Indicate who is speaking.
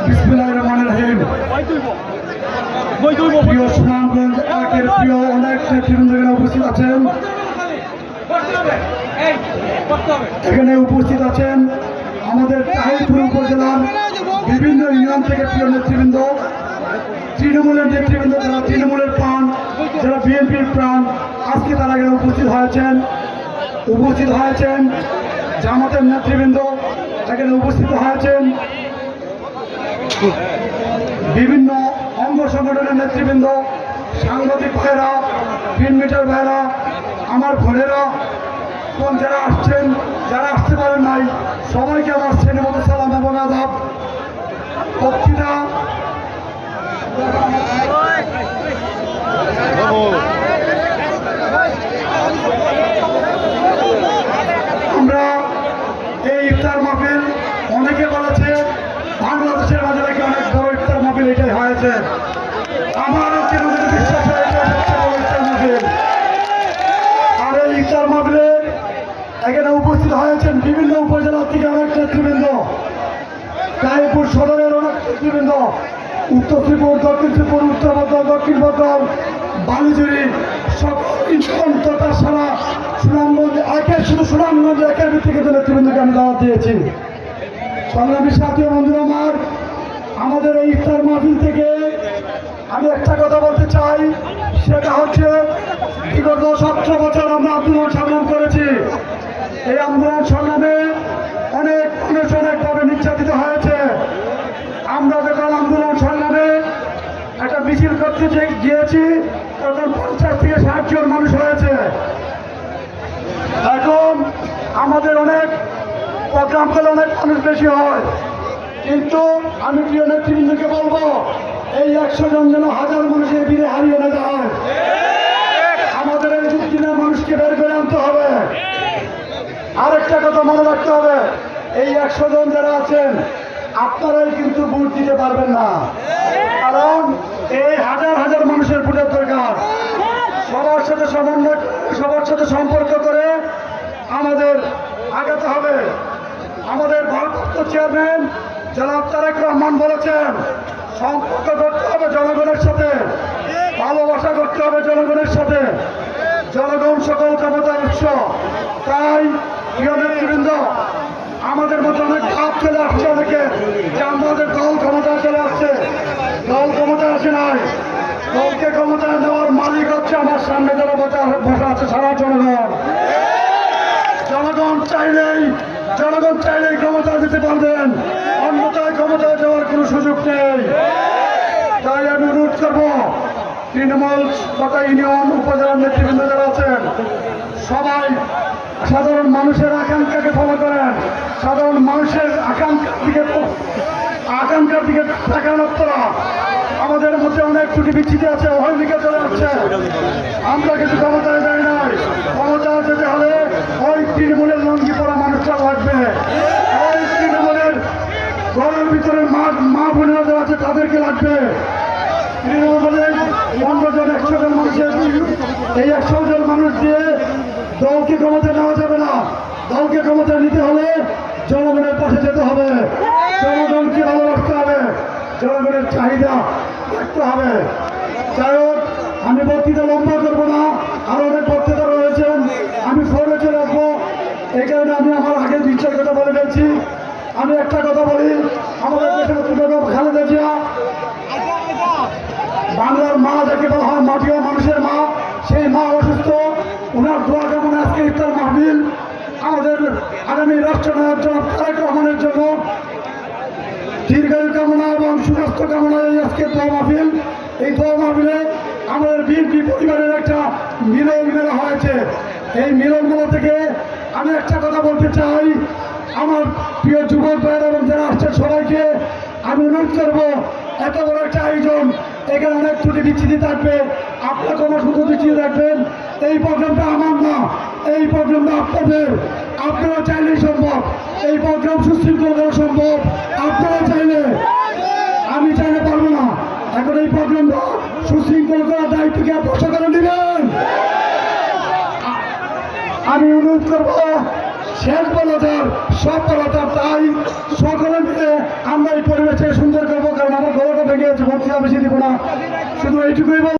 Speaker 1: বিসমিল্লাহির রহমানির রহিম। প্রিয় সুনামগঞ্জ একের প্রিয় অনেক নেতৃবৃন্দরা উপস্থিত আছেন। এখানে উপস্থিত আছেন আমাদের তাহিরপুর উপজেলার বিভিন্ন ইউনিয়ন থেকে প্রিয় নেতৃবৃন্দ, তৃণমূলের নেতৃবৃন্দ, যারা তৃণমূলের প্রাণ, যারা বিএনপির প্রাণ, আজকে তারা এখানে উপস্থিত হয়েছেন। জামাতের নেতৃবৃন্দ এখানে উপস্থিত হয়েছেন, বিভিন্ন অঙ্গ সংগঠনের নেতৃবৃন্দ, সাংবাদিক ভাইয়েরা, প্রিন্ট মিডিয়ার ভাইয়েরা, আমার বোনেরা এবং যারা আসছেন, যারা আসতে পারেন নাই, সবাইকে আমার শ্রেণীমতো সালাম এবং আদাব। বক্তৃতা আমরা এই ইফতার মাহফিল, অনেকে বলেছে বাংলাদেশের মাঝে নাকি অনেক বড় ইফতার মাহফিল এটাই হয়েছে। আমারও কেন্দ্রের বিশ্বাস হয়েছে সবচেয়ে বড় ইফতার মাহফিল। আর এই ইফতার মাহফিলে এখানে উপস্থিত হয়েছেন বিভিন্ন উপজেলার থেকে অনেক নেতৃবৃন্দ, তাহিরপুর সদরের অনেক নেতৃবৃন্দ, উত্তর ত্রিপুর, দক্ষিণ ত্রিপুর, উত্তর বদল, দক্ষিণ বদল, বালুজুরি, সকল তথা সারা সুনামগঞ্জ একের, শুধু সুনামগঞ্জ একের ভিত্তিকে নেতৃবৃন্দকে আমি দাওয়াত দিয়েছি। সংগ্রামী সাথী বন্ধুরা আমার, আমাদের এই ইফতার মাহফিল থেকে আমি একটা কথা বলতে চাই, সেটা হচ্ছে বিগত 17 বছর আমরা আন্দোলন সংগ্রাম করেছি। এই আন্দোলন সংগ্রামে অনেক মানুষ অনেকভাবে নির্যাতিত হয়েছে। আমরা যখন আন্দোলন সংগ্রামে একটা মিছিল করতে গিয়েছি তখন 50 থেকে 60 জন মানুষ হয়েছে। এখন আমাদের অনেক প্রোগ্রাম করলে অনেক মানুষ বেশি হয়, কিন্তু আমি প্রিয় নেতৃবৃন্দকে বলবো এই 100 জন যেন হাজার মানুষের ভিড়ে হারিয়ে না যায়। আমাদের এই দিনের মানুষকে বের করে আনতে হবে। আরেকটা কথা মনে রাখতে হবে, এই 100 জন যারা আছেন আপনারাই কিন্তু ভোট দিতে পারবেন না, কারণ এই হাজার হাজার মানুষের ভোটের দরকার। সবার সাথে সমন্বয়, সবার সাথে সম্পর্ক করে আমাদের আগাতে হবে। আমাদের ভারপ্রাপ্ত চেয়ারম্যান জনাব তারেক রহমান বলেছেন, সম্পর্ক করতে হবে জনগণের সাথে, ভালোবাসা করতে হবে জনগণের সাথে, জনগণ সকল ক্ষমতার উৎস। তাই প্রিয় নেতৃবৃন্দ, আমাদের মধ্যে অনেক ভাব চলে আসছে অনেকে যে আমাদের দল ক্ষমতায় চলে আসছে। দল ক্ষমতায় আসে নাই, দলকে ক্ষমতায় নেওয়ার মালিক হচ্ছে আমার সামনে যারা বসা আছে সারা জনগণ। জনগণ চাইলেই ক্ষমতা দিতে পারবেন, অন্যথায় ক্ষমতায় যাওয়ার কোনো সুযোগ নেই। তাই আমি অনুরোধ করবো তৃণমূল তথা ইউনিয়ন উপজেলার নেতৃবৃন্দ যারা আছেন সবাই সাধারণ মানুষের আকাঙ্ক্ষাকে ফলো করেন, সাধারণ মানুষের আকাঙ্ক্ষার দিকে তাকান আপনারা। আমাদের মধ্যে অনেক ত্রুটি বিচ্ছিতি আছে, অহমিকা চলে আসছে। আমরা কিছু ক্ষমতায় যাই নাই, ক্ষমতায় যেতে হলে ওই তৃণমূলের লঙ্গি পড়া মানুষটা লাগবে, ওই তৃণমূলের ঘরের ভিতরে মা বোনেরা যারা আছে তাদেরকে লাগবে। তৃণমূলের 15 জন 100 জন মানুষের এই 100 জন মানুষ দিয়ে দলকে ক্ষমতা নেওয়া যাবে না। দলকে ক্ষমতা নিতে হলে জনগণের পাশে যেতে হবে, জনগণকে ভালোবাসতে হবে, জনগণের চাহিদা রাখতে হবে। যাই হোক, আমি বক্তৃতা লম্বা করবো না, আরো অনেক বক্তৃতা রয়েছেন, আমি ফোনে চলে আসবো। এই কারণে আমি আমার আগে 2-4 কথা বলে ফেলছি। আমি একটা কথা বলি, আমাদের দেশের বেগম খালেদা জিয়া বাংলার মা যাকে বলা হয়, মাটি ও মানুষের মা, সেই মা অসুস্থ। ওনার দোয়া কামনা আজকে ইফতার মাহফিল আমাদের আগামী রাষ্ট্রনায়ক জনাব তারেক রহমানের জন্য দীর্ঘায়ু কামনা এবং সুস্বাস্থ্য কামনা। আজকে দোয়া মাহফিল, এই দোয়া মাহফিলে আমাদের বিএনপি পরিবারের একটা মিলন মেলা হয়েছে। এই মিলন মেলা থেকে আমি একটা কথা বলতে চাই, আমার প্রিয় যুবক ভাইয়েরা এবং যারা আসছে সবাইকে আমি অনুরোধ করবো, এত বড় একটা আয়োজন, এখানে অনেক ত্রুটি বিচ্ছিতি থাকবে, আপনারা কোনো শুধু বিচ্ছিতি থাকবেন। এই প্রোগ্রামটা আমার না, এই প্রোগ্রামটা আপনাদের। আপনারা চাইলেই সম্ভব, এই প্রোগ্রাম সুশৃঙ্খল করা সম্ভব আপনারা চাইলে, আমি চাইলে পারবো না। এখন এই প্রোগ্রামটা সুশৃঙ্খল করার দায়িত্ব কি আপনারা করে নেবেন? আমি অনুরোধ করবো শেষ বলা যার সব বলা তার, তাই সকলে মিলে আমরা এই পরিবেশকে সুন্দর করবো। কারণ আমার গলাটা ভেঙে গেছে, বক্তৃতা বেশি দিব না, শুধু এইটুকুই বল।